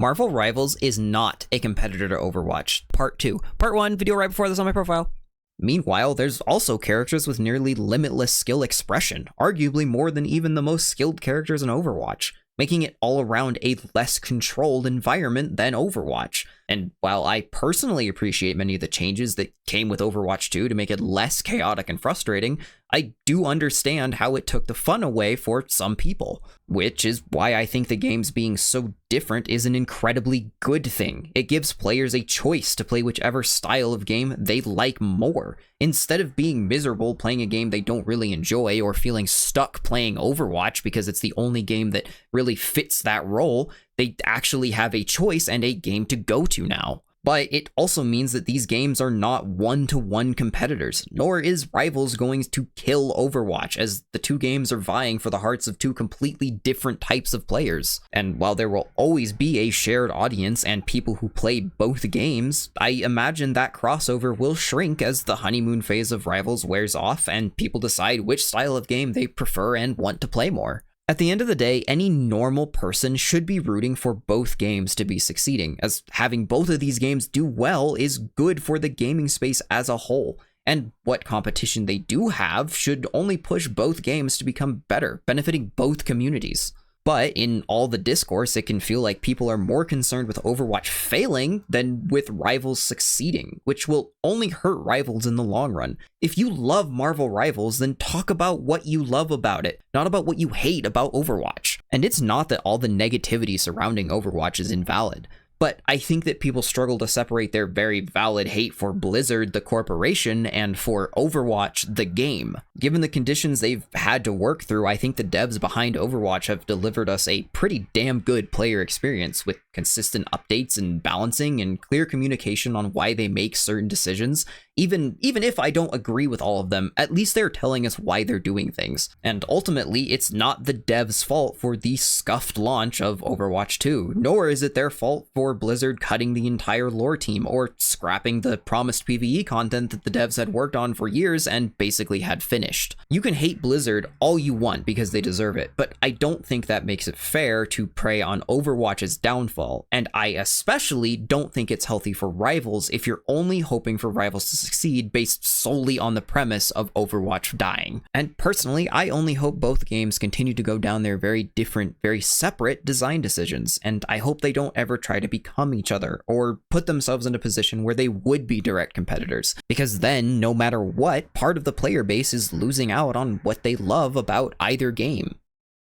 Marvel Rivals is not a competitor to Overwatch. Part 2. Part 1, video right before this on my profile. Meanwhile, there's also characters with nearly limitless skill expression, arguably more than even the most skilled characters in Overwatch, making it all around a less controlled environment than Overwatch. And while I personally appreciate many of the changes that came with Overwatch 2 to make it less chaotic and frustrating, I do understand how it took the fun away for some people, which is why I think the game's being so different is an incredibly good thing. It gives players a choice to play whichever style of game they like more, instead of being miserable playing a game they don't really enjoy or feeling stuck playing Overwatch because it's the only game that really fits that role. They actually have a choice and a game to go to now. But it also means that these games are not one-to-one competitors, nor is Rivals going to kill Overwatch, as the two games are vying for the hearts of two completely different types of players. And while there will always be a shared audience and people who play both games, I imagine that crossover will shrink as the honeymoon phase of Rivals wears off and people decide which style of game they prefer and want to play more. At the end of the day, any normal person should be rooting for both games to be succeeding, as having both of these games do well is good for the gaming space as a whole, and what competition they do have should only push both games to become better, benefiting both communities. But in all the discourse, it can feel like people are more concerned with Overwatch failing than with Rivals succeeding, which will only hurt Rivals in the long run. If you love Marvel Rivals, then talk about what you love about it, not about what you hate about Overwatch. And it's not that all the negativity surrounding Overwatch is invalid, but I think that people struggle to separate their very valid hate for Blizzard, the corporation, and for Overwatch, the game. Given the conditions they've had to work through, I think the devs behind Overwatch have delivered us a pretty damn good player experience with consistent updates and balancing and clear communication on why they make certain decisions. Even if I don't agree with all of them, at least they're telling us why they're doing things. And ultimately, it's not the devs' fault for the scuffed launch of Overwatch 2, nor is it their fault for Blizzard cutting the entire lore team or scrapping the promised PvE content that the devs had worked on for years and basically had finished. You can hate Blizzard all you want because they deserve it, but I don't think that makes it fair to prey on Overwatch's downfall, and I especially don't think it's healthy for Rivals if you're only hoping for Rivals to succeed based solely on the premise of Overwatch dying. And personally, I only hope both games continue to go down their very different, very separate design decisions, and I hope they don't ever try to become each other or put themselves in a position where they would be direct competitors, because then, no matter what, part of the player base is losing out on what they love about either game.